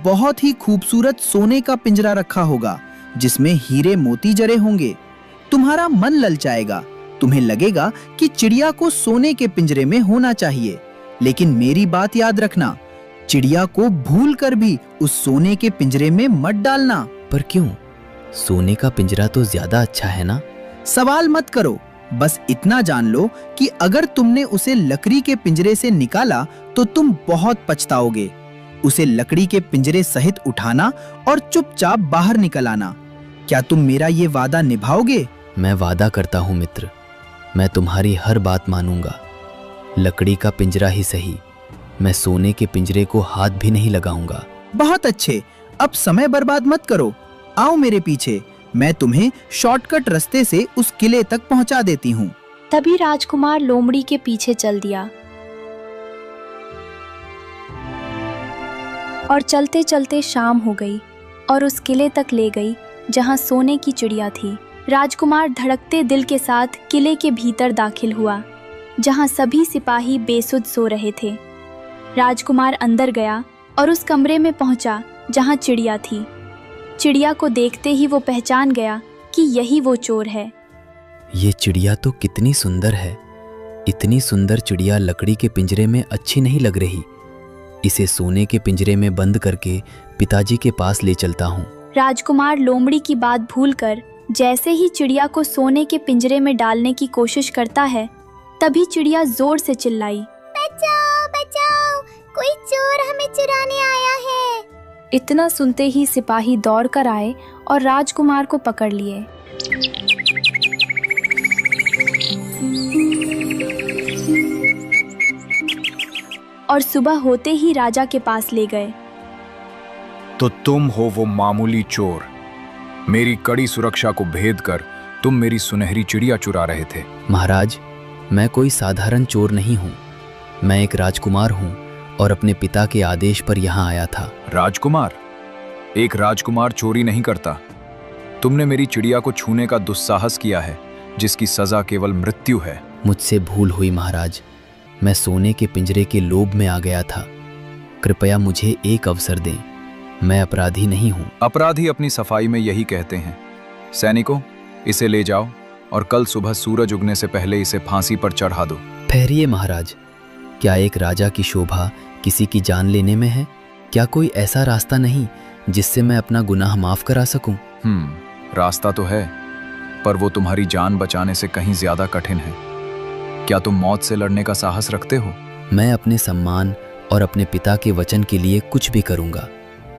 बहुत ही खूबसूरत सोने का पिंजरा रखा होगा जिसमें हीरे मोती जड़े होंगे। तुम्हारा मन ललचाएगा, तुम्हें लगेगा कि चिड़िया को सोने के पिंजरे में होना चाहिए। लेकिन मेरी बात याद रखना, चिड़िया को भूल कर भी उस सोने के पिंजरे में मत डालना। पर क्यों? सोने का पिंजरा तो ज्यादा अच्छा है ना? सवाल मत करो, बस इतना जान लो कि अगर तुमने उसे लकड़ी के पिंजरे से निकाला तो तुम बहुत पछताओगे। उसे लकड़ी के पिंजरे सहित उठाना और चुपचाप बाहर निकल आना। क्या तुम मेरा ये वादा निभाओगे? मैं वादा करता हूँ मित्र, मैं तुम्हारी हर बात मानूंगा। लकड़ी का पिंजरा ही सही, मैं सोने के पिंजरे को हाथ भी नहीं लगाऊंगा। बहुत अच्छे, अब समय बर्बाद मत करो, आओ मेरे पीछे, मैं तुम्हें शॉर्टकट रास्ते से उस किले तक पहुंचा देती हूँ। तभी राजकुमार लोमड़ी के पीछे चल दिया और चलते चलते शाम हो गई और उस किले तक ले गई जहाँ सोने की चिड़िया थी। राजकुमार धड़कते दिल के साथ किले के भीतर दाखिल हुआ जहाँ सभी सिपाही बेसुध सो रहे थे। राजकुमार अंदर गया और उस कमरे में पहुंचा जहाँ चिड़िया थी। चिड़िया को देखते ही वो पहचान गया कि यही वो चोर है। ये चिड़िया तो कितनी सुंदर है। इतनी सुंदर चिड़िया लकड़ी के पिंजरे में अच्छी नहीं लग रही। इसे सोने के पिंजरे में बंद करके पिताजी के पास ले चलता हूँ। राजकुमार लोमड़ी की बात भूलकर जैसे ही चिड़िया को सोने के पिंजरे में डालने की कोशिश करता है, तभी चिड़िया जोर से चिल्लाई, बचाओ बचाओ, कोई चोर हमें चुराने आया है। इतना सुनते ही सिपाही दौड़कर आए और राजकुमार को पकड़ लिए। और सुबह होते ही राजा के पास ले गए। तो तुम हो वो मामूली चोर। मेरी कड़ी सुरक्षा को भेद कर तुम मेरी सुनहरी चिड़िया चुरा रहे थे। महाराज, मैं कोई साधारण चोर नहीं हूँ। मैं एक राजकुमार हूँ और अपने पिता के आदेश पर यहाँ आया था। राजकुमार? एक राजकुमार चोरी नहीं करता। तुमने मेरी चिड़िया को छूने का दुस्साहस किया है, जिसकी सजा केवल मृत्यु है। मुझसे भूल हुई महाराज, मैं सोने के पिंजरे के लोभ में आ गया था। कृपया मुझे एक अवसर दें, मैं अपराधी नहीं हूँ। अपराधी अपनी सफाई में यही कहते हैं। सैनिकों, इसे ले जाओ और कल सुबह सूरज उगने से पहले इसे फांसी पर चढ़ा दो। ठहरिए महाराज, क्या एक राजा की शोभा किसी की जान लेने में है? क्या कोई ऐसा रास्ता नहीं जिससे मैं अपना गुनाह माफ करा सकूं? रास्ता तो है, पर वो तुम्हारी जान बचाने से कहीं ज्यादा कठिन है। क्या तुम मौत से लड़ने का साहस रखते हो? मैं अपने सम्मान और अपने पिता के वचन के लिए कुछ भी करूंगा।